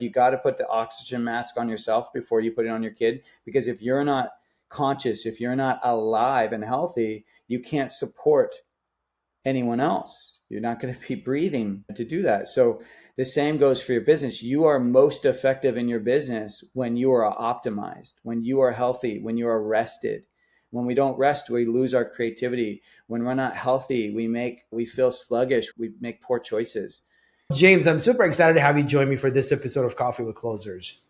You got to put the oxygen mask on yourself before you put it on your kid, because if you're not conscious, if you're not alive and healthy, you can't support anyone else. You're not going to be breathing to do that. So the same goes for your business. You are most effective in your business when you are optimized, when you are healthy, when you are rested. When we don't rest, we lose our creativity. When we're not healthy, we feel sluggish. We make poor choices. James, I'm super excited to have you join me for this episode of Coffee with Closers.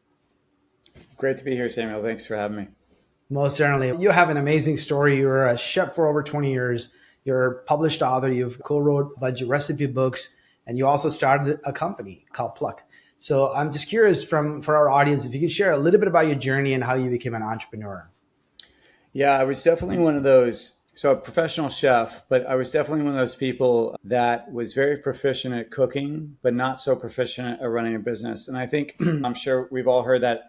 Great to be here, Samuel. Thanks for having me. Most certainly. You have an amazing story. You're a chef for over 20 years. You're a published author. You've co-wrote a bunch of recipe books, and you also started a company called Pluck. So I'm just curious for our audience, if you could share a little bit about your journey and how you became an entrepreneur. Yeah, I was definitely one of those. So a professional chef, but I was definitely one of those people that was very proficient at cooking, but not so proficient at running a business. And I think I'm sure we've all heard that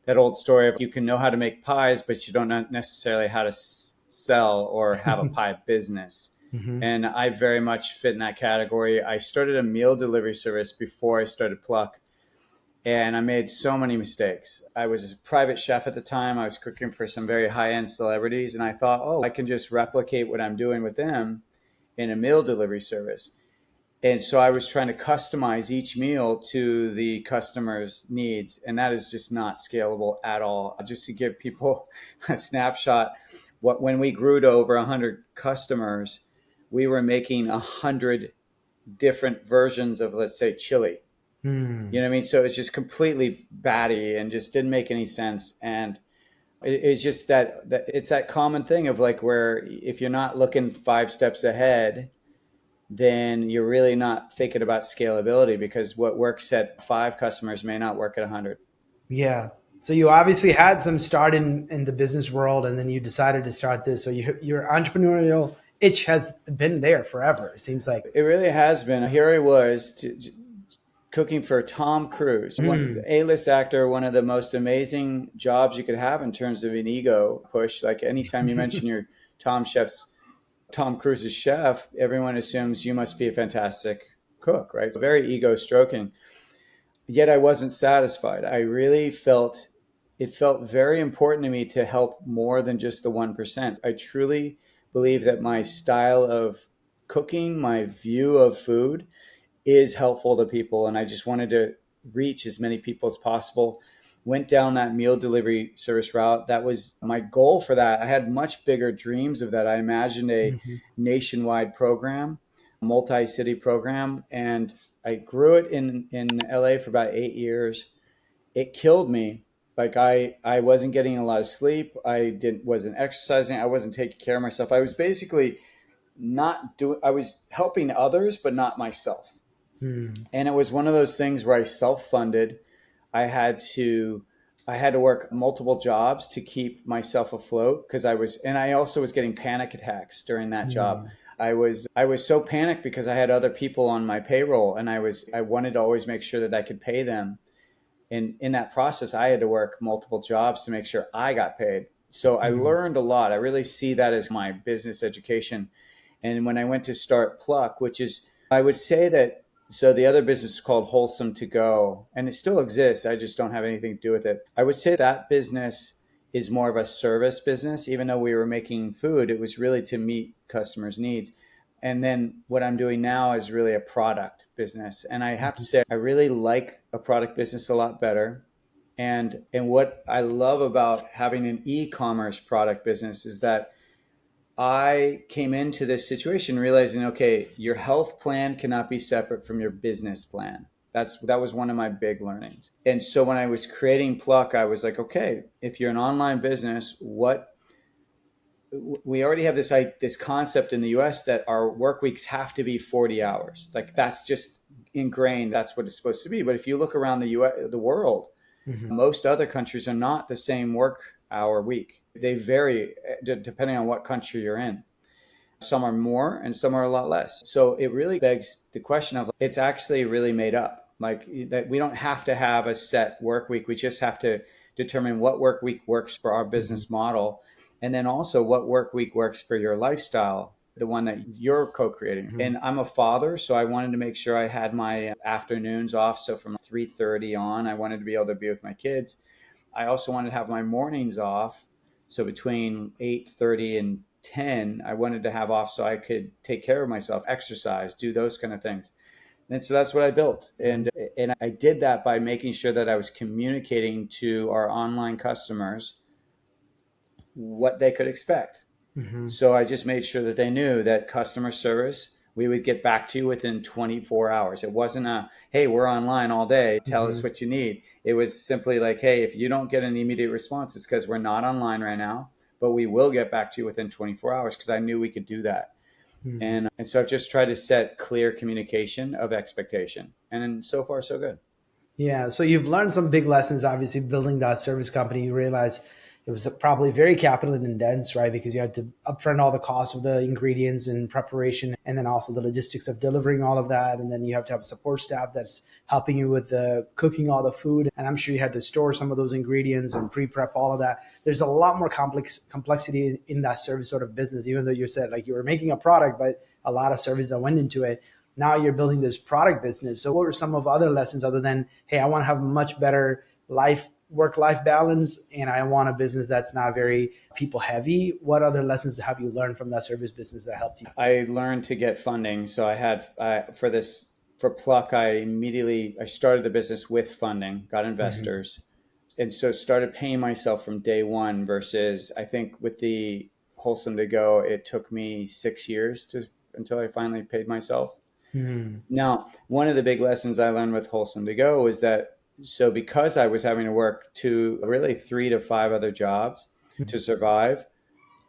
old story of you can know how to make pies, but you don't know necessarily how to sell or have a pie business. Mm-hmm. And I very much fit in that category. I started a meal delivery service before I started Pluck. And I made so many mistakes. I was a private chef at the time. I was cooking for some very high-end celebrities. And I thought, I can just replicate what I'm doing with them in a meal delivery service. And so I was trying to customize each meal to the customer's needs. And that is just not scalable at all. Just to give people a snapshot, when we grew to over 100 customers, we were making 100 different versions of, let's say, chili. You know what I mean? So it's just completely batty and just didn't make any sense. And it's just that it's that common thing of like, where if you're not looking 5 steps ahead, then you're really not thinking about scalability, because what works at 5 customers may not work at 100. Yeah. So you obviously had some start in the business world, and then you decided to start this. So your entrepreneurial itch has been there forever, it seems like. It really has been. Here I was cooking for Tom Cruise, one A-list actor, one of the most amazing jobs you could have in terms of an ego push. Like anytime you mention your Tom Cruise's chef, everyone assumes you must be a fantastic cook, right? It's very ego stroking. Yet I wasn't satisfied. I really it felt very important to me to help more than just the 1%. I truly believe that my style of cooking, my view of food, is helpful to people. And I just wanted to reach as many people as possible. Went down that meal delivery service route. That was my goal for that. I had much bigger dreams of that. I imagined a nationwide program, multi-city program. And I grew it in LA for about 8 years. It killed me. Like I wasn't getting a lot of sleep. Wasn't exercising. I wasn't taking care of myself. I was basically I was helping others, but not myself. And it was one of those things where I self-funded. I had to work multiple jobs to keep myself afloat, because I also was getting panic attacks during that job. I was so panicked because I had other people on my payroll, and I wanted to always make sure that I could pay them. And in that process, I had to work multiple jobs to make sure I got paid. So I learned a lot. I really see that as my business education. And when I went to start Pluck, which is, I would say that, so the other business is called Wholesome To Go, and it still exists. I just don't have anything to do with it. I would say that business is more of a service business. Even though we were making food, it was really to meet customers' needs. And then what I'm doing now is really a product business. And I have to say, I really like a product business a lot better. And what I love about having an e-commerce product business is that I came into this situation realizing, okay, your health plan cannot be separate from your business plan. That was one of my big learnings. And so when I was creating Pluck, I was like, okay, if you're an online business, we already have this concept in the US that our work weeks have to be 40 hours. Like that's just ingrained. That's what it's supposed to be. But if you look around the world, most other countries are not the same work hour week. They vary depending on what country you're in. Some are more and some are a lot less. So it really begs the question of, it's actually really made up. Like that we don't have to have a set work week. We just have to determine what work week works for our business model. And then also what work week works for your lifestyle. the one that you're co-creating. Mm-hmm. And I'm a father, so I wanted to make sure I had my afternoons off. So from 3:30 on, I wanted to be able to be with my kids. I also wanted to have my mornings off. So between 8:30 and 10, I wanted to have off so I could take care of myself, exercise, do those kind of things. And so that's what I built. And I did that by making sure that I was communicating to our online customers what they could expect. Mm-hmm. So I just made sure that they knew that customer service, we would get back to you within 24 hours. It wasn't a, hey, we're online all day, tell us what you need. It was simply like, hey, if you don't get an immediate response, it's because we're not online right now, but we will get back to you within 24 hours, because I knew we could do that. Mm-hmm. And so I've just tried to set clear communication of expectation. And so far, so good. Yeah. So you've learned some big lessons, obviously, building that service company. You realize it was probably very capital intense, right? Because you had to upfront all the cost of the ingredients and preparation, and then also the logistics of delivering all of that. And then you have to have a support staff that's helping you with cooking all the food. And I'm sure you had to store some of those ingredients and pre-prep all of that. There's a lot more complexity in that service sort of business, even though you said like you were making a product, but a lot of service that went into it. Now you're building this product business. So what were some of other lessons other than, hey, I want to have a much better work-life balance, and I want a business that's not very people heavy? What other lessons have you learned from that service business that helped you? I learned to get funding. So I had, for Pluck, I started the business with funding, got investors. And so started paying myself from day one, versus I think with the Wholesome to Go, it took me 6 years until I finally paid myself. Mm-hmm. Now, one of the big lessons I learned with Wholesome to Go is that, so because I was having to work really 3 to 5 other jobs to survive,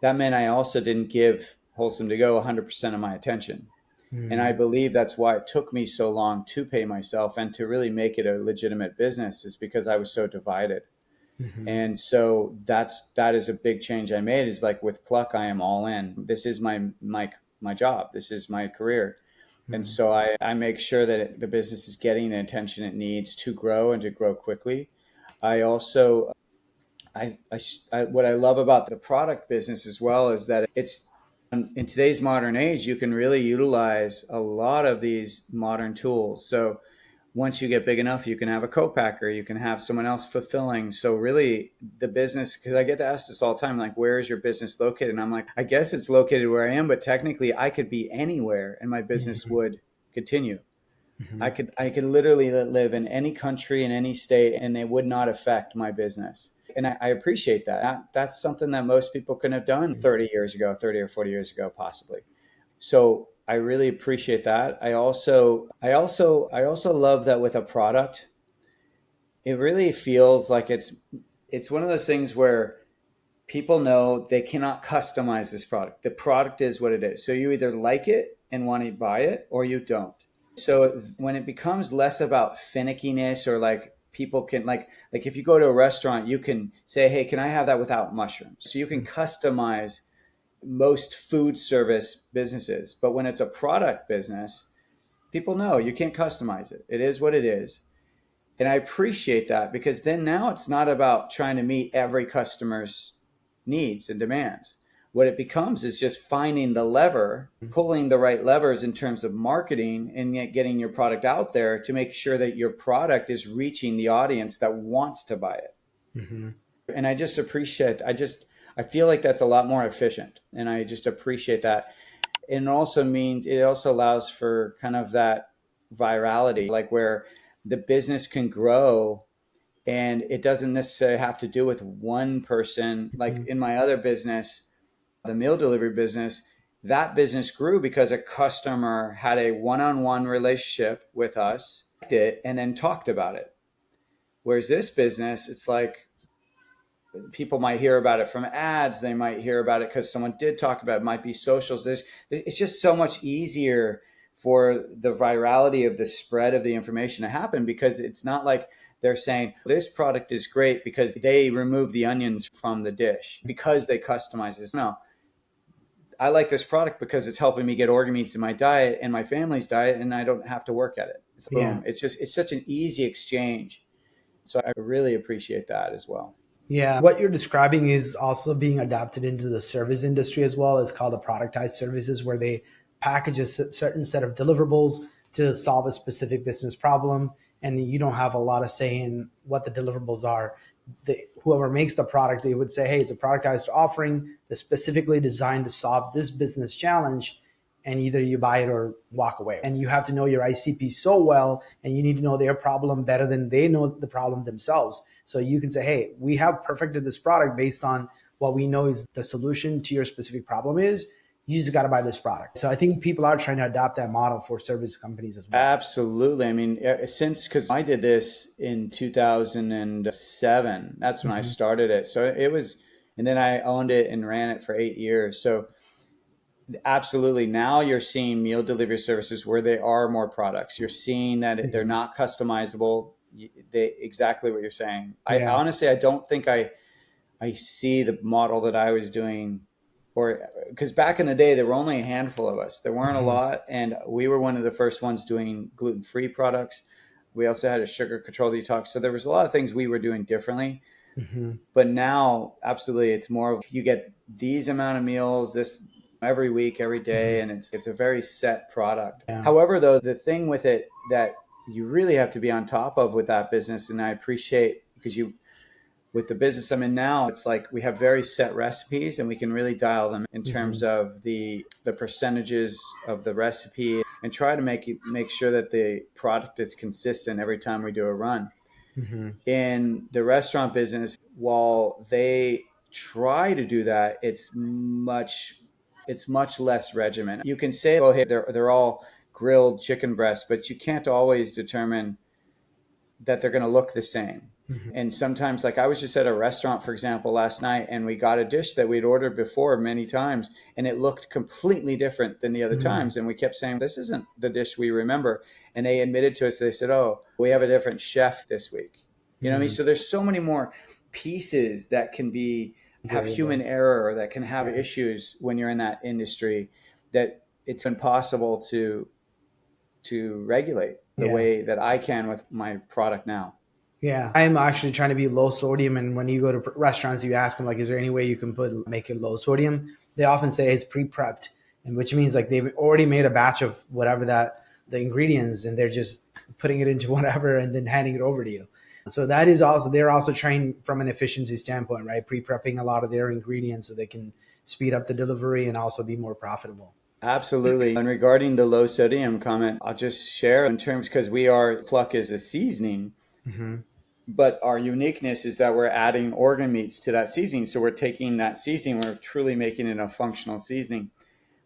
that meant I also didn't give Wholesome to Go 100% of my attention. And I believe that's why it took me so long to pay myself and to really make it a legitimate business, is because I was so divided. Mm-hmm. And so that is a big change I made, is like with Pluck, I am all in. This is my job. This is my career. And so I make sure that the business is getting the attention it needs to grow and to grow quickly. I also, what I love about the product business as well is that it's, in today's modern age, you can really utilize a lot of these modern tools. So once you get big enough, you can have a co-packer, you can have someone else fulfilling. So really the business, because I get to ask this all the time, like, where is your business located? And I'm like, I guess it's located where I am, but technically I could be anywhere and my business would continue. Mm-hmm. I could literally live in any country, in any state, and it would not affect my business. And I appreciate that. That's something that most people couldn't have done 30 years ago, 30 or 40 years ago, possibly. So I really appreciate that. I also love that with a product, it really feels like it's one of those things where people know they cannot customize this product. The product is what it is. So you either like it and want to buy it, or you don't. So when it becomes less about finickiness, or like people can like if you go to a restaurant, you can say, hey, can I have that without mushrooms? So you can customize most food service businesses. But when it's a product business, people know you can't customize it. It is what it is. And I appreciate that, because then now it's not about trying to meet every customer's needs and demands. What it becomes is just finding the lever, pulling the right levers in terms of marketing, and yet getting your product out there to make sure that your product is reaching the audience that wants to buy it. Mm-hmm. And I just appreciate, I feel like that's a lot more efficient. And I just appreciate that. And it also allows for kind of that virality, like where the business can grow and it doesn't necessarily have to do with one person. Like in my other business, the meal delivery business, that business grew because a customer had a one-on-one relationship with us, and then talked about it. Whereas this business, it's like people might hear about it from ads. They might hear about it because someone did talk about it. It might be socials. It's just so much easier for the virality of the spread of the information to happen, because it's not like they're saying this product is great because they remove the onions from the dish, because they customize this. No, I like this product because it's helping me get organ meats in my diet and my family's diet, and I don't have to work at it. It's boom. Yeah. It's such an easy exchange. So I really appreciate that as well. Yeah. What you're describing is also being adapted into the service industry as well. It's called the productized services, where they package a certain set of deliverables to solve a specific business problem. And you don't have a lot of say in what the deliverables are. Whoever makes the product, they would say, hey, it's a productized offering that's specifically designed to solve this business challenge. And either you buy it or walk away. And you have to know your ICP so well, and you need to know their problem better than they know the problem themselves. So you can say, hey, we have perfected this product based on what we know is the solution to your specific problem is. You just got to buy this product. So I think people are trying to adopt that model for service companies as well. Absolutely. I mean, because I did this in 2007, that's when I Mm-hmm. started it. So it was, and then I owned it and ran it for 8 years. So absolutely. Now you're seeing meal delivery services where they are more products. You're seeing that they're Mm-hmm. not customizable. They exactly what you're saying. I Yeah. honestly, I don't think I see the model that I was doing, or because back in the day there were only a handful of us. There weren't a Mm-hmm. lot, and we were one of the first ones doing gluten-free products. We also had a sugar control detox, so there was a lot of things we were doing differently. Mm-hmm. But now, absolutely, it's more of you get these amount of meals this every week, every Mm-hmm. day, and it's a very set product. Yeah. However, though, the thing with it that you really have to be on top of with that business, and I appreciate because you with the business I'm in now, it's like we have very set recipes and we can really dial them in Mm-hmm. terms of the percentages of the recipe and try to make sure that the product is consistent every time we do a run. Mm-hmm. In the restaurant business, while they try to do that, it's much less regimen. You can say, oh, hey, they're all grilled chicken breasts, but you can't always determine that they're going to look the same. Mm-hmm. And sometimes, like I was just at a restaurant, for example, last night, and we got a dish that we'd ordered before many times, and it looked completely different than the other Mm-hmm. times. And we kept saying, this isn't the dish we remember. And they admitted to us, they said, oh, we have a different chef this week. You know what I mean? Mm-hmm. So there's so many more pieces that can have human Variable. error or that can have Right. issues when you're in that industry that it's impossible to regulate the Yeah. way that I can with my product now. Yeah, I'm actually trying to be low sodium. And when you go to restaurants, you ask them like, "Is there any way you can make it low sodium?" They often say it's pre-prepped, and which means like they've already made a batch of whatever that the ingredients, and they're just putting it into whatever and then handing it over to you. So that is also they're also trained from an efficiency standpoint, right? Pre-prepping a lot of their ingredients so they can speed up the delivery and also be more profitable. Absolutely. And regarding the low sodium comment, I'll just share in terms because Pluck is a seasoning, Mm-hmm. but our uniqueness is that we're adding organ meats to that seasoning. So we're taking that seasoning, we're truly making it a functional seasoning.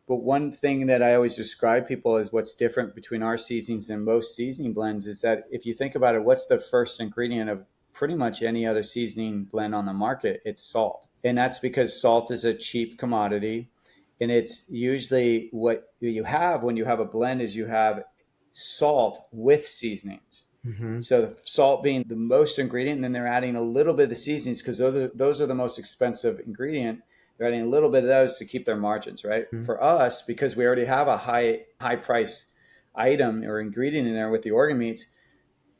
But one thing that I always describe people as what's different between our seasonings and most seasoning blends is that if you think about it, what's the first ingredient of pretty much any other seasoning blend on the market? It's salt. And that's because salt is a cheap commodity. And it's usually what you have when you have a blend is you have salt with seasonings. Mm-hmm. So the salt being the most ingredient, and then they're adding a little bit of the seasonings because those are the most expensive ingredient. They're adding a little bit of those to keep their margins, right? For us, because we already have a high price item or ingredient in there with the organ meats,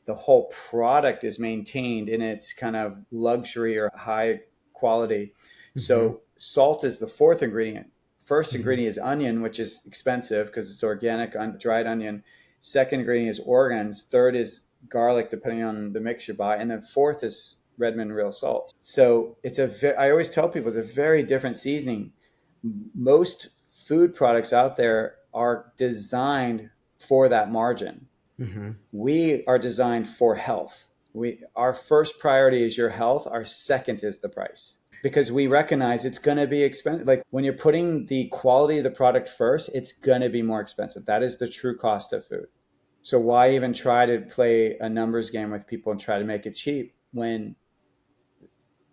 the whole product is maintained in its kind of luxury or high quality. Mm-hmm. So salt is the fourth ingredient. First Mm-hmm. ingredient is onion, which is expensive because it's organic dried onion. Second ingredient is organs. Third is garlic, depending on the mix you buy, and then fourth is Redmond real salt. So I always tell people it's a very different seasoning. Most food products out there are designed for that margin. Mm-hmm. We are designed for health. Our first priority is your health. Our second is the price because we recognize it's going to be expensive. Like when you're putting the quality of the product first, it's going to be more expensive. That is the true cost of food. So why even try to play a numbers game with people and try to make it cheap when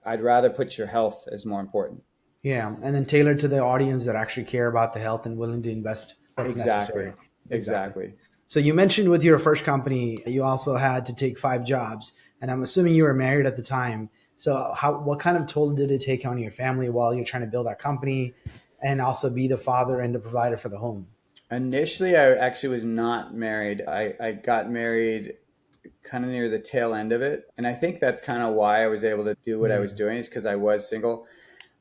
I'd rather put your health as more important. Yeah, and then tailored to the audience that actually care about the health and willing to invest what's necessary. Exactly. Exactly. Exactly. So you mentioned with your first company, you also had to take 5 jobs, and I'm assuming you were married at the time. So what kind of toll did it take on your family while you're trying to build that company, and also be the father and the provider for the home? Initially, I actually was not married. I got married kind of near the tail end of it. And I think that's kind of why I was able to do what I was doing, is because I was single.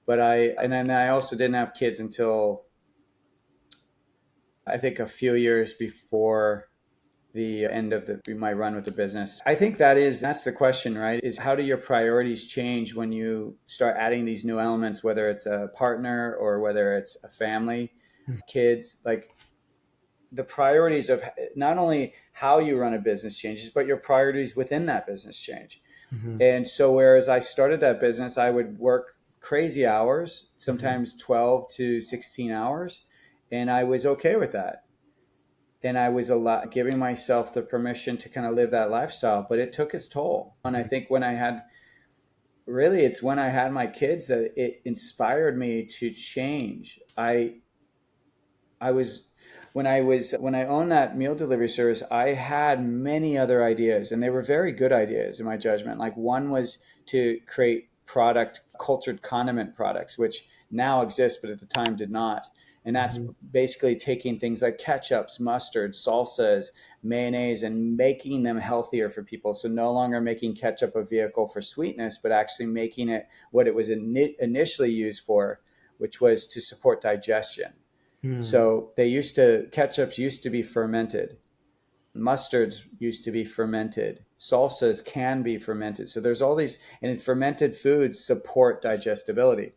But and then I also didn't have kids until I think a few years before the end of my run with the business. I think that's the question, right? Is how do your priorities change when you start adding these new elements, whether it's a partner or whether it's a family, kids, like the priorities of not only how you run a business changes, but your priorities within that business change. Mm-hmm. And so whereas I started that business, I would work crazy hours, sometimes 12 to 16 hours, and I was okay with that. And I was giving myself the permission to kind of live that lifestyle, but it took its toll. And I think it's when I had my kids that it inspired me to change. I was when I owned that meal delivery service, I had many other ideas, and they were very good ideas in my judgment. Like one was to create cultured condiment products, which now exist, but at the time did not. And that's basically taking things like ketchups, mustard, salsas, mayonnaise, and making them healthier for people. So no longer making ketchup a vehicle for sweetness, but actually making it what it was initially used for, which was to support digestion. So ketchups used to be fermented. Mustards used to be fermented. Salsas can be fermented. So there's all these, and fermented foods support digestibility.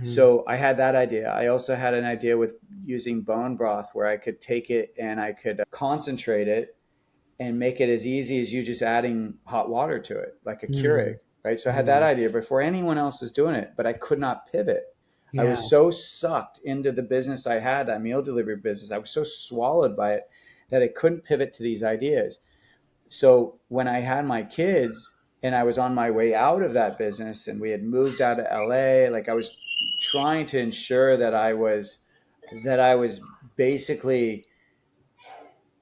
So I had that idea. I also had an idea with using bone broth where I could take it and I could concentrate it and make it as easy as you just adding hot water to it, like a Keurig, right? So I had that idea before anyone else was doing it, but I could not pivot. I was so sucked into the business I had, that meal delivery business. I was so swallowed by it that I couldn't pivot to these ideas. So when I had my kids and I was on my way out of that business and we had moved out of LA, like I was trying to ensure that I was basically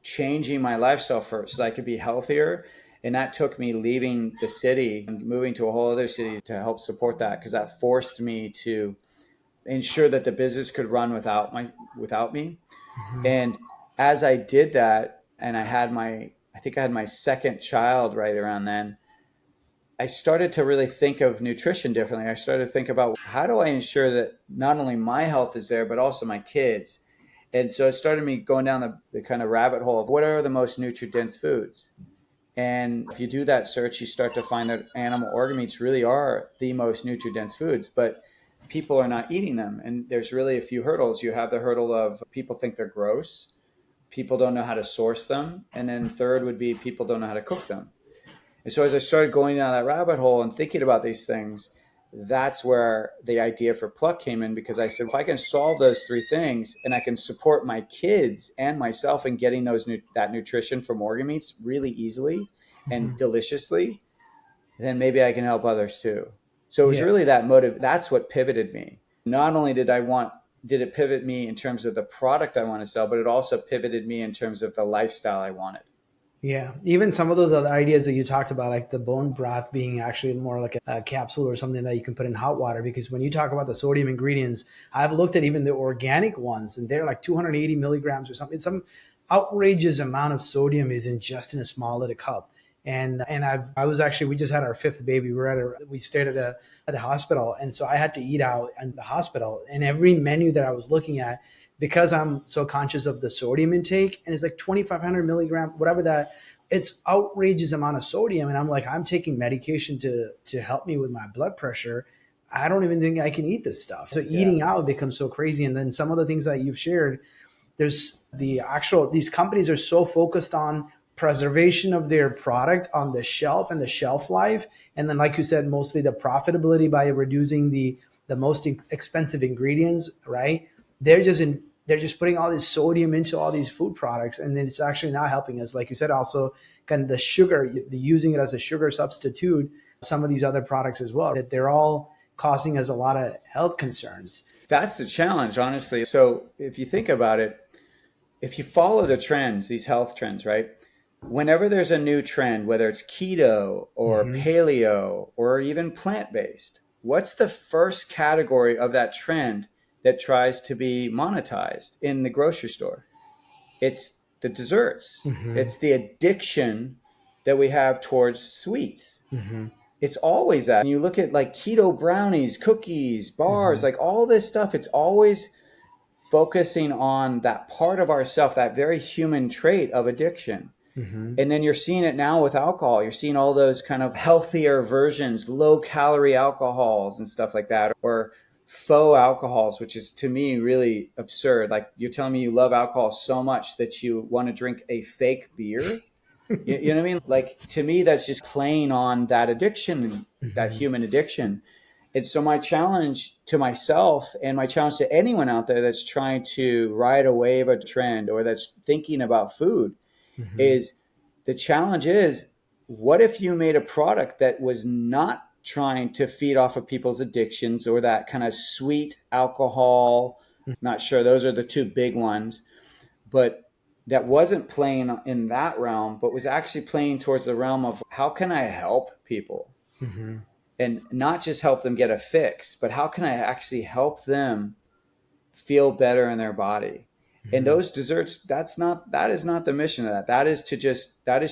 changing my lifestyle first so that I could be healthier. And that took me leaving the city and moving to a whole other city to help support that, because that forced me to ensure that the business could run without me. And as I did that, and I think I had my second child right around then, I started to really think of nutrition differently. I started to think about, how do I ensure that not only my health is there, but also my kids? And so it started me going down the kind of rabbit hole of what are the most nutrient-dense foods. And if you do that search, you start to find that animal organ meats really are the most nutrient-dense foods, but people are not eating them. And there's really a few hurdles. You have the hurdle of people think they're gross. People don't know how to source them. And then third would be people don't know how to cook them. And so as I started going down that rabbit hole and thinking about these things, that's where the idea for Pluck came in, because I said, if I can solve those three things and I can support my kids and myself in getting that nutrition from organ meats really easily and deliciously, then maybe I can help others too. So it was really that motive. That's what pivoted me. Not only did it pivot me in terms of the product I want to sell, but it also pivoted me in terms of the lifestyle I wanted. Yeah, even some of those other ideas that you talked about, like the bone broth being actually more like a capsule or something that you can put in hot water. Because when you talk about the sodium ingredients, I've looked at even the organic ones, and they're like 280 milligrams or something. Some outrageous amount of sodium is in just in a small little cup. And we just had our fifth baby. We stayed at the hospital, and so I had to eat out in the hospital. And every menu that I was looking at, because I'm so conscious of the sodium intake, and it's like 2,500 milligram, whatever that, it's outrageous amount of sodium. And I'm like, I'm taking medication to help me with my blood pressure. I don't even think I can eat this stuff. So eating out becomes so crazy. And then some of the things that you've shared, these companies are so focused on preservation of their product on the shelf and the shelf life. And then, like you said, mostly the profitability by reducing the most expensive ingredients, right? They're just putting all this sodium into all these food products, and then it's actually not helping us. Like you said, also kind of the sugar, using it as a sugar substitute, some of these other products as well, that they're all causing us a lot of health concerns. That's the challenge, honestly. So if you think about it, if you follow the trends, these health trends, right? Whenever there's a new trend, whether it's keto or paleo or even plant-based, what's the first category of that trend that tries to be monetized in the grocery store? It's the desserts. It's the addiction that we have towards sweets. Mm-hmm. It's always that. And you look at like keto brownies, cookies, bars, Mm-hmm. like all this stuff, it's always focusing on that part of ourself, that very human trait of addiction. Mm-hmm. And then you're seeing it now with alcohol. You're seeing all those kind of healthier versions, low calorie alcohols and stuff like that, or faux alcohols, which is to me really absurd. Like you're telling me you love alcohol so much that you want to drink a fake beer. You know what I mean? Like to me, that's just playing on that addiction, that Mm-hmm. human addiction. And so my challenge to myself and my challenge to anyone out there that's trying to ride a wave of trend or that's thinking about food Mm-hmm. is the challenge is what if you made a product that was not trying to feed off of people's addictions or that kind of sweet alcohol? Not sure. Those are the two big ones, but that wasn't playing in that realm, but was actually playing towards the realm of how can I help people Mm-hmm. and not just help them get a fix, but how can I actually help them feel better in their body. And Mm-hmm. those desserts, that is not the mission of that. That is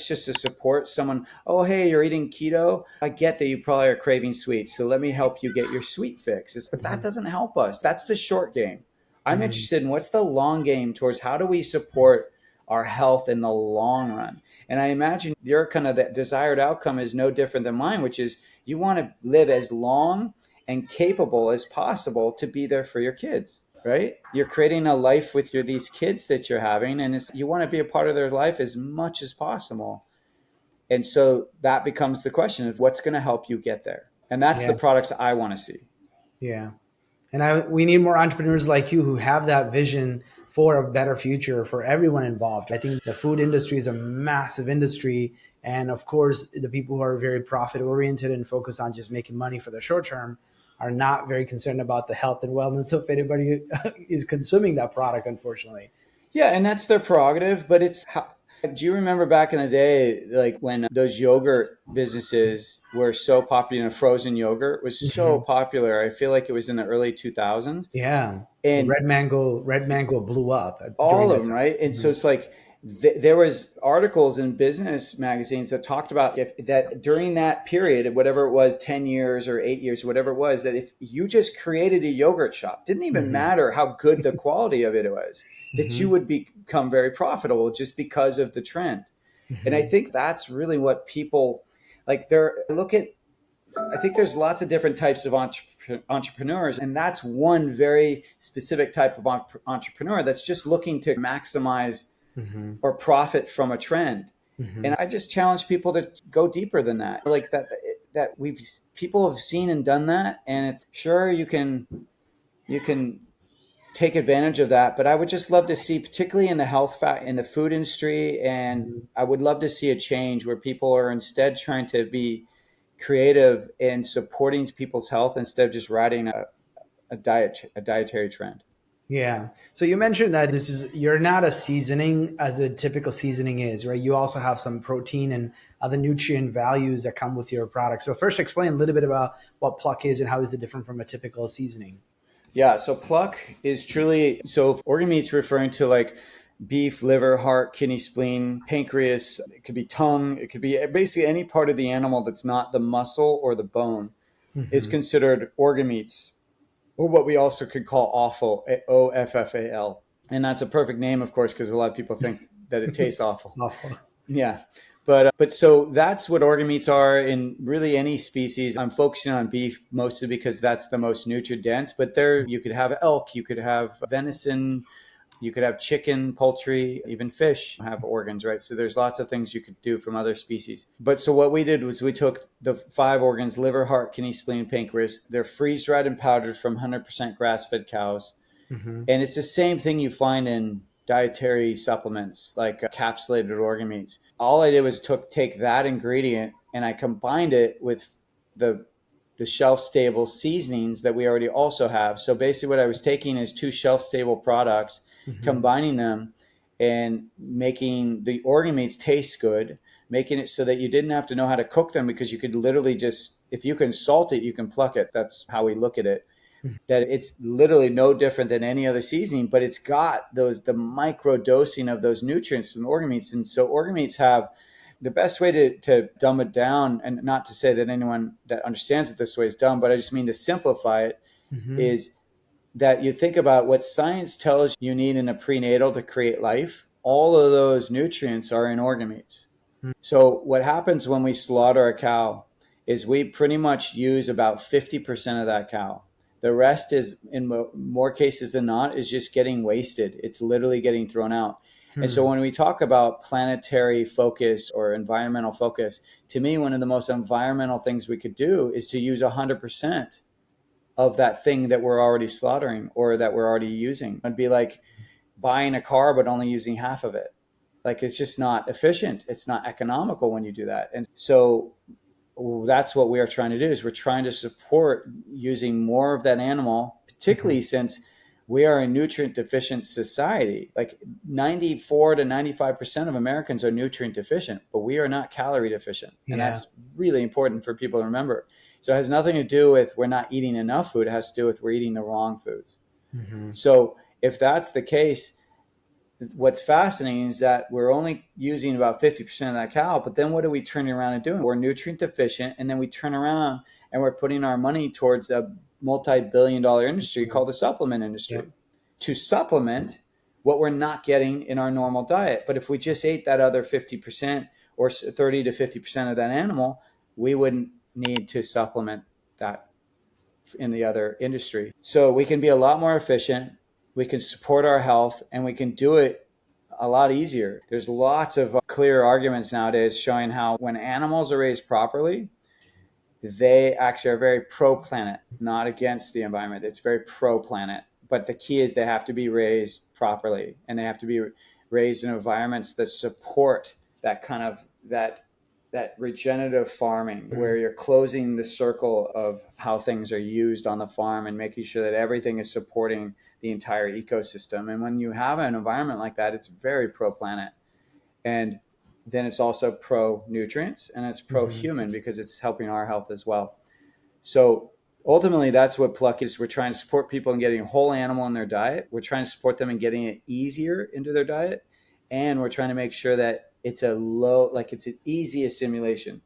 just to support someone. Oh, hey, you're eating keto. I get that you probably are craving sweets. So let me help you get your sweet fix. But that doesn't help us. That's the short game. I'm Mm-hmm. interested in what's the long game towards how do we support our health in the long run. And I imagine your kind of that desired outcome is no different than mine, which is you want to live as long and capable as possible to be there for your kids, right? You're creating a life with these kids that you're having, and you want to be a part of their life as much as possible. And so that becomes the question of what's going to help you get there. And that's Yeah. the products I want to see. Yeah. And we need more entrepreneurs like you who have that vision for a better future for everyone involved. I think the food industry is a massive industry. And of course, the people who are very profit oriented and focused on just making money for the short term are not very concerned about the health and wellness of anybody who is consuming that product, unfortunately. Yeah, and that's their prerogative, but it's how, do you remember back in the day, like when those yogurt businesses were so popular, frozen yogurt was so Mhm. popular. I feel like it was in the early 2000s. Yeah. The And red mango blew up during all of that them, time. right? And so Mhm. it's like there was articles in business magazines that talked about if that during that period, whatever it was, 10 years or 8 years, whatever it was, that if you just created a yogurt shop, didn't even Mhm. matter how good the quality of it was, that you Mhm. would become very profitable just because of the trend. And I Mhm. think that's really what people like. I think there's lots of different types of entrepreneurs, and that's one very specific type of entrepreneur that's just looking to maximize Mhm. or profit from a trend. Mhm. And I just challenge people to go deeper than that. Like that we've people have seen and done that, and it's sure you can take advantage of that. But I would just love to see, particularly in the in the food industry, and Mhm. I would love to see a change where people are instead trying to be creative in supporting people's health instead of just riding a dietary trend. Yeah. So you mentioned that you're not a seasoning as a typical seasoning is, right? You also have some protein and other nutrient values that come with your product. So first explain a little bit about what Pluck is and how is it different from a typical seasoning. Yeah, so pluck is truly so organ meat's referring to like beef, liver, heart, kidney, spleen, pancreas. It could be tongue. It could be basically any part of the animal that's not the muscle or the bone is Hmm. considered organ meats, or what we also could call offal, OFFAL. And that's a perfect name, of course, because a lot of people think that it tastes awful. Awful. Yeah. But so that's what organ meats are in really any species. I'm focusing on beef mostly because that's the most nutrient dense, but there you could have elk, you could have venison, you could have chicken, poultry, even fish have organs, right? So there's lots of things you could do from other species. But so what we did was we took the 5 organs, liver, heart, kidney, spleen, pancreas. They're freeze dried and powdered from 100% grass fed cows. Hmm. And it's the same thing you find in dietary supplements like capsulated organ meats. All I did was take that ingredient and I combined it with the the shelf stable seasonings that we already also have. So basically what I was taking is two shelf stable products, Hmm. combining them and making the organ meats taste good, making it so that you didn't have to know how to cook them because you could literally just if you can salt it, you can pluck it. That's how we look at it, that it's literally no different than any other seasoning, but it's got the micro dosing of those nutrients from organ meats. And so organ meats have The best way to dumb it down, and not to say that anyone that understands it this way is dumb, but I just mean to simplify it, Mm-hmm. is that you think about what science tells you need in a prenatal to create life. All of those nutrients are in organ meats. So what happens when we slaughter a cow is we pretty much use about 50% of that cow. The rest is, in more cases than not, is just getting wasted. It's literally getting thrown out. And so when we talk about planetary focus or environmental focus, to me, one of the most environmental things we could do is to use 100% of that thing that we're already slaughtering or that we're already using. It'd be like buying a car but only using half of it. Like, it's just not efficient. It's not economical when you do that. And so that's what we are trying to do, is we're trying to support using more of that animal, particularly since we are a nutrient deficient society. Like 94 to 95% of Americans are nutrient deficient, but we are not calorie deficient. And Yeah. that's really important for people to remember. So it has nothing to do with we're not eating enough food. It has to do with we're eating the wrong foods. Mm-hmm. So if that's the case, what's fascinating is that we're only using about 50% of that cow, but then what are we turning around and doing? We're nutrient deficient, and then we turn around and we're putting our money towards a multi-billion-dollar industry called the supplement industry, Yep. to supplement what we're not getting in our normal diet. But if we just ate that other 50% or 30 to 50% of that animal, we wouldn't need to supplement that in the other industry. So we can be a lot more efficient, we can support our health, and we can do it a lot easier. There's lots of clear arguments nowadays showing how when animals are raised properly, they actually are very pro-planet, not against the environment. It's very pro-planet. But the key is they have to be raised properly, and they have to be raised in environments that support that kind of that regenerative farming, where you're closing the circle of how things are used on the farm and making sure that everything is supporting the entire ecosystem. And when you have an environment like that, it's very pro-planet. And then it's also pro-nutrients, and it's pro-human because it's helping our health as well. So ultimately, that's what Pluck is. We're trying to support people in getting a whole animal in their diet. We're trying to support them in getting it easier into their diet. And we're trying to make sure that it's it's an easy assimilation.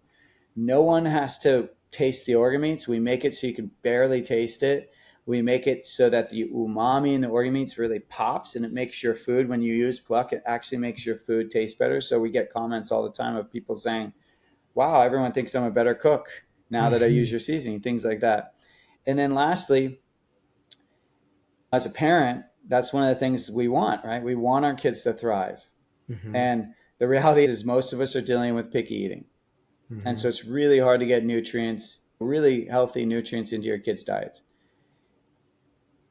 No one has to taste the organ meats. We make it so you can barely taste it. We make it so that the umami in the organ meats really pops, and it makes your food, when you use Pluck, it actually makes your food taste better. So we get comments all the time of people saying, wow, everyone thinks I'm a better cook now that I use your seasoning, things like that. And then lastly, as a parent, that's one of the things we want, right? We want our kids to thrive. And the reality is most of us are dealing with picky eating. And so it's really hard to get nutrients, really healthy nutrients into your kids' diets.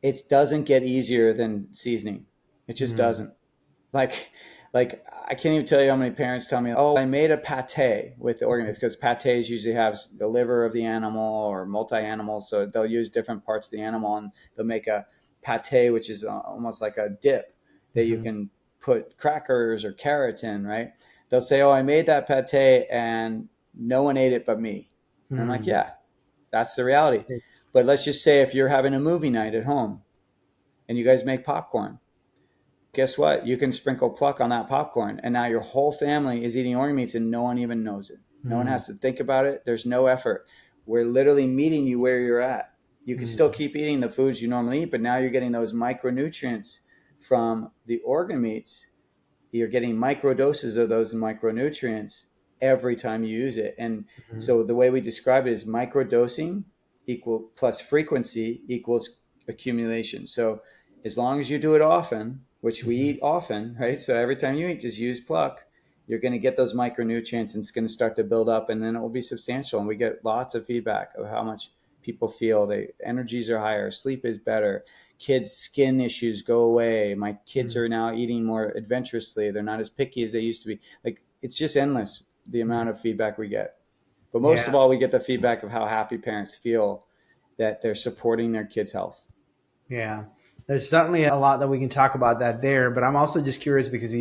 It doesn't get easier than seasoning. It just doesn't. Like I can't even tell you how many parents tell me, oh, I made a pate with the organ, because pates usually have the liver of the animal or multi-animals. So they'll use different parts of the animal, and they'll make a pate, which is almost like a dip that you can put crackers or carrots in, right? They'll say, oh, I made that pate and no one ate it but me. And I'm like, yeah, that's the reality. But let's just say if you're having a movie night at home and you guys make popcorn, guess what? You can sprinkle Pluck on that popcorn, and now your whole family is eating organ meats and no one even knows it. No one has to think about it. There's no effort. We're literally meeting you where you're at. You can still keep eating the foods you normally eat, but now you're getting those micronutrients from the organ meats. You're getting micro doses of those micronutrients every time you use it. And so the way we describe it is microdosing equal plus frequency equals accumulation. So as long as you do it often, which we eat often, right? So every time you eat, just use Pluck. You're going to get those micronutrients, and it's going to start to build up, and then it will be substantial. And we get lots of feedback of how much people feel. Their energies are higher, sleep is better, kids' skin issues go away. My kids are now eating more adventurously. They're not as picky as they used to be. Like, it's just endless, the amount of feedback we get. But most of all, we get the feedback of how happy parents feel that they're supporting their kids' health. Yeah. There's certainly a lot that we can talk about that there, but I'm also just curious because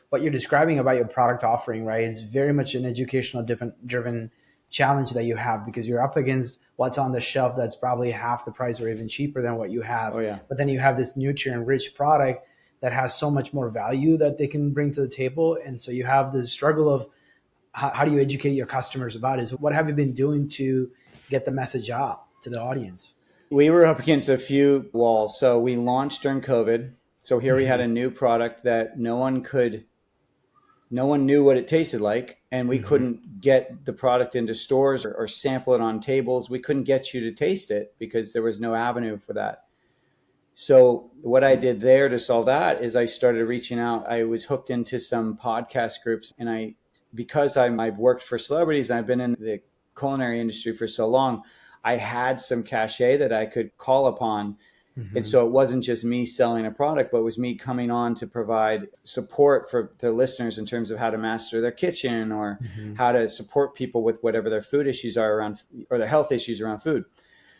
what you're describing about your product offering, right, is very much an educational driven challenge that you have, because you're up against what's on the shelf that's probably half the price or even cheaper than what you have. Oh, yeah. But then you have this nutrient rich product that has so much more value that they can bring to the table. And so you have this struggle of how do you educate your customers about it? So what have you been doing to get the message out to the audience? We were up against a few walls. So we launched during COVID. So here we had Mm-hmm. a new product that no one knew what it tasted like, and we Mm-hmm. couldn't get the product into stores or sample it on tables. We couldn't get you to taste it because there was no avenue for that. So what I did there to solve that is I started reaching out. I was hooked into some podcast groups, and because I've worked for celebrities and I've been in the culinary industry for so long, I had some cachet that I could call upon. And Mm-hmm. so it wasn't just me selling a product, but it was me coming on to provide support for the listeners in terms of how to master their kitchen, or Mm-hmm. how to support people with whatever their food issues are around, or their health issues around food.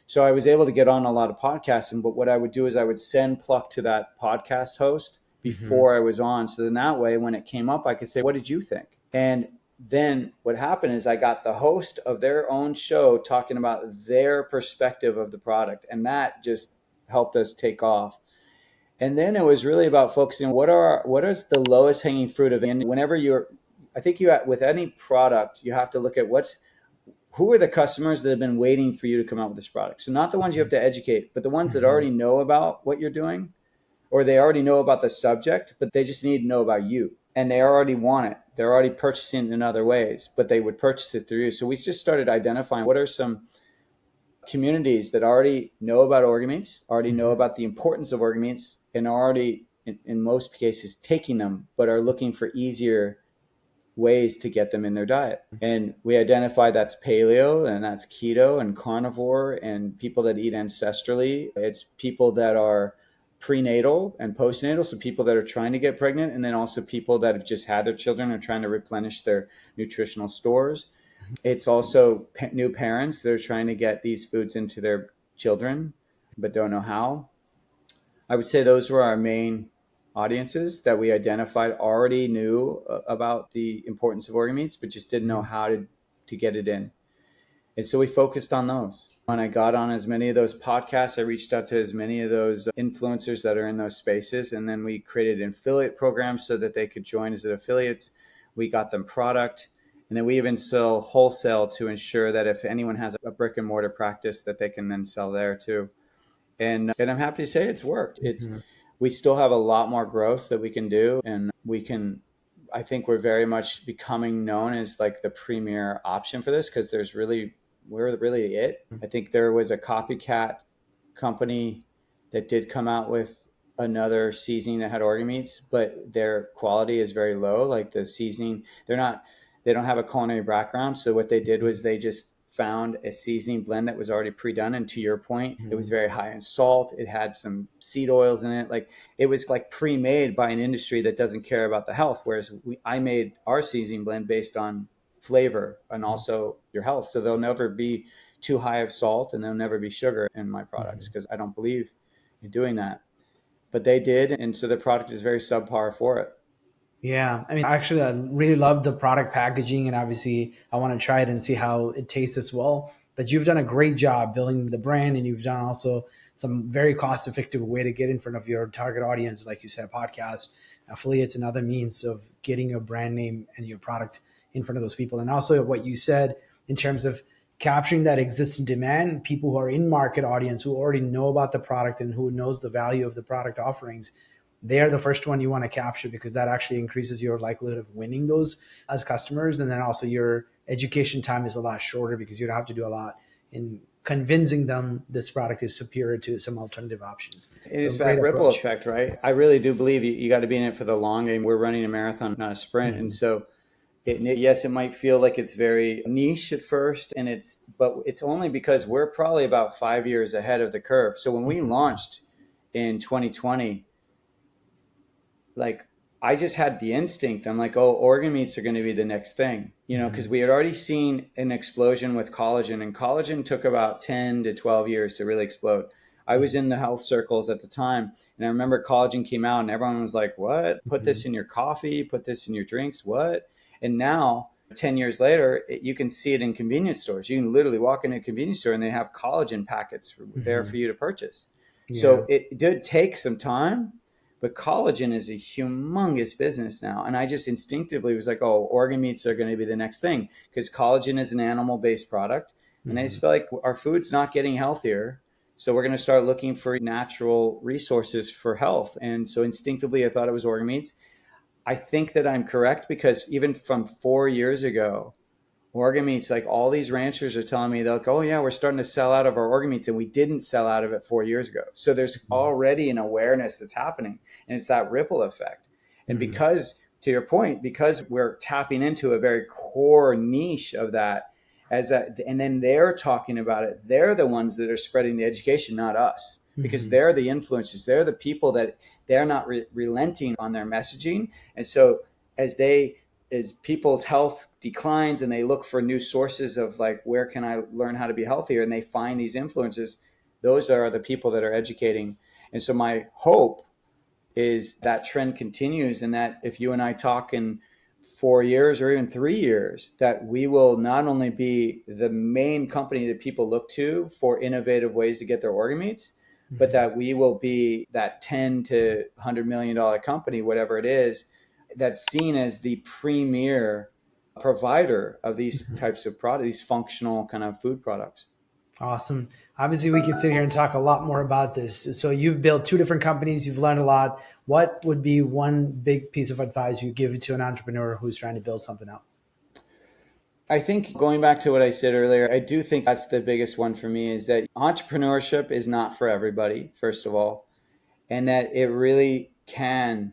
So I was able to get on a lot of podcasts. And but what I would do is I would send Pluck to that podcast host Mm-hmm. before I was on. So then that way, when it came up, I could say, what did you think? And then what happened is I got the host of their own show talking about their perspective of the product. And that just helped us take off. And then it was really about focusing what is the lowest hanging fruit of, and whenever you're, I think you with any product, you have to look at who are the customers that have been waiting for you to come out with this product. So not the ones you have to educate, but the ones that Mm-hmm. already know about what you're doing, or they already know about the subject, but they just need to know about you, and they already want it. They're already purchasing in other ways, but they would purchase it through you. So we just started identifying what are some communities that already know about organ meats, already know Mm-hmm. about the importance of organ meats, and are already, in most cases, taking them, but are looking for easier ways to get them in their diet. And we identified that's paleo, and that's keto and carnivore, and people that eat ancestrally. It's people that are prenatal and postnatal, so people that are trying to get pregnant, and then also people that have just had their children and are trying to replenish their nutritional stores. It's also new parents that are trying to get these foods into their children but don't know how. I would say those were our main audiences that we identified, already knew about the importance of organ meats, but just didn't know how to get it in. And so we focused on those. When I got on as many of those podcasts, I reached out to as many of those influencers that are in those spaces. And then we created an affiliate program so that they could join as affiliates. We got them product. And then we even sell wholesale to ensure that if anyone has a brick and mortar practice, that they can then sell there too. And I'm happy to say it's worked. Mm-hmm. We still have a lot more growth that we can do, and I think we're very much becoming known as like the premier option for this, because we're really it. I think there was a copycat company that did come out with another seasoning that had organ meats, but their quality is very low. Like the seasoning, they don't have a culinary background. So what they did was they just found a seasoning blend that was already pre-done. And to your point, it was very high in salt. It had some seed oils in it. Like it was like pre-made by an industry that doesn't care about the health. Whereas I made our seasoning blend based on flavor and also your health. So they'll never be too high of salt, and there'll never be sugar in my products, because I don't believe in doing that. But they did. And so the product is very subpar for it. Yeah, I mean, actually, I really love the product packaging, and obviously, I want to try it and see how it tastes as well. But you've done a great job building the brand, and you've done also some very cost-effective way to get in front of your target audience, like you said, podcasts, affiliates, and other means of getting your brand name and your product in front of those people. And also, what you said in terms of capturing that existing demand, people who are in market audience who already know about the product and who knows the value of the product offerings, they're the first one you want to capture, because that actually increases your likelihood of winning those as customers. And then also your education time is a lot shorter, because you don't have to do a lot in convincing them this product is superior to some alternative options. So It's great that ripple approach. effect, right? I really do believe you got to be in it for the long game. We're running a marathon, not a sprint. And Mhm. so yes, it might feel like it's very niche at first, but it's only because we're probably about 5 years ahead of the curve. So when we Mhm. launched in 2020, like I just had the instinct. I'm like, oh, organ meats are going to be the next thing, because Mhm. we had already seen an explosion with collagen, and collagen took about 10 to 12 years to really explode. I was in the health circles at the time, and I remember collagen came out, and everyone was like, what? Put Mhm. this in your coffee, put this in your drinks, what? And now, 10 years later, you can see it in convenience stores. You can literally walk into a convenience store and they have collagen packets there for Mhm. you to purchase. Yeah. So it did take some time, But collagen is a humongous business now. And I just instinctively was like, oh, organ meats are going to be the next thing, because collagen is an animal-based product. And I just feel like our food's not getting healthier. So we're going to start looking for natural resources for health. And so instinctively, I thought it was organ meats. I think that I'm correct, because even from 4 years ago, organ meats, like all these ranchers are telling me, they're like, oh yeah, we're starting to sell out of our organ meats, and we didn't sell out of it 4 years ago. So there's already an awareness that's happening, and it's that ripple effect. And because, to your point, because we're tapping into a very core niche of that, and then they're talking about it, they're the ones that are spreading the education, not us, because they're the influencers, they're the people that they're not relenting on their messaging. And so as people's health declines and they look for new sources of like, where can I learn how to be healthier? And they find these influencers, those are the people that are educating. And so my hope is that trend continues, and that if you and I talk in 4 years or even 3 years, that we will not only be the main company that people look to for innovative ways to get their organ meats, but that we will be that $10 to $100 million company, whatever it is, that's seen as the premier provider of these types of products, these functional kind of food products. Awesome. Obviously, we can sit here and talk a lot more about this. So you've built 2 different companies. You've learned a lot. What would be one big piece of advice you give to an entrepreneur who's trying to build something out? I think, going back to what I said earlier, I do think that's the biggest one for me, is that entrepreneurship is not for everybody, first of all, and that it really can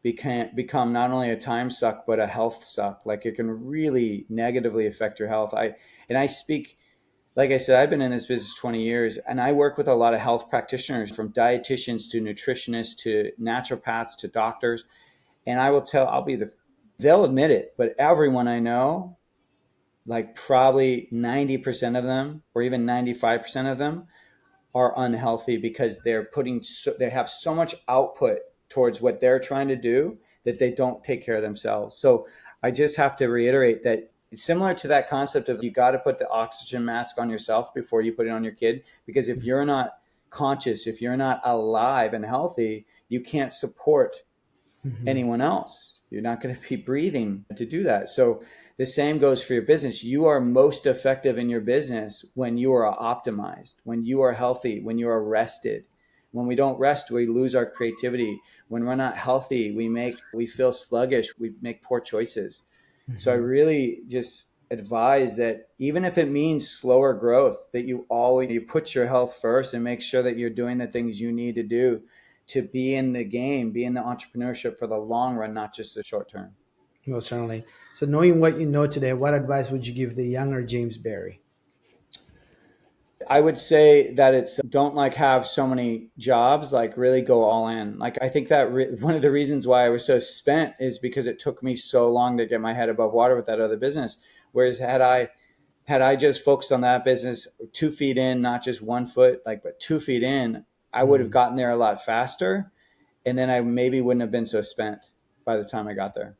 become not only a time suck, but a health suck. Like, it can really negatively affect your health. I speak, like I said, I've been in this business 20 years, and I work with a lot of health practitioners, from dietitians to nutritionists to naturopaths to doctors. And they'll admit it, but everyone I know, like probably 90% of them, or even 95% of them, are unhealthy because they have so much output towards what they're trying to do that they don't take care of themselves. So I just have to reiterate that it's similar to that concept of, you got to put the oxygen mask on yourself before you put it on your kid, because if you're not conscious, if you're not alive and healthy, you can't support anyone else. You're not going to be breathing to do that. So the same goes for your business. You are most effective in your business when you are optimized, when you are healthy, when you are rested. When we don't rest, we lose our creativity. When we're not healthy, we feel sluggish, we make poor choices. So I really just advise that, even if it means slower growth, that you put your health first and make sure that you're doing the things you need to do to be in the game, be in the entrepreneurship for the long run, not just the short term. Most certainly. So knowing what you know today, what advice would you give the younger James Barry? I would say that it's, don't have so many jobs, really go all in. I think that one of the reasons why I was so spent is because it took me so long to get my head above water with that other business. Whereas had I just focused on that business 2 feet in, not just 1 foot, but 2 feet in, I would have gotten there a lot faster. And then I maybe wouldn't have been so spent by the time I got there.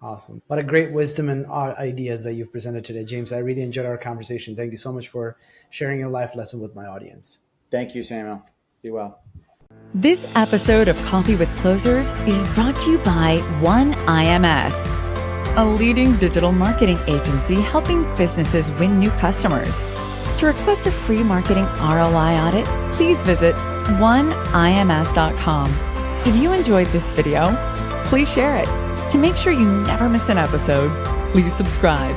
Awesome. What a great wisdom and ideas that you've presented today, James. I really enjoyed our conversation. Thank you so much for sharing your life lesson with my audience. Thank you, Samuel. Be well. This episode of Coffee with Closers is brought to you by One IMS, a leading digital marketing agency helping businesses win new customers. To request a free marketing ROI audit, please visit oneims.com. If you enjoyed this video, please share it. To make sure you never miss an episode, please subscribe.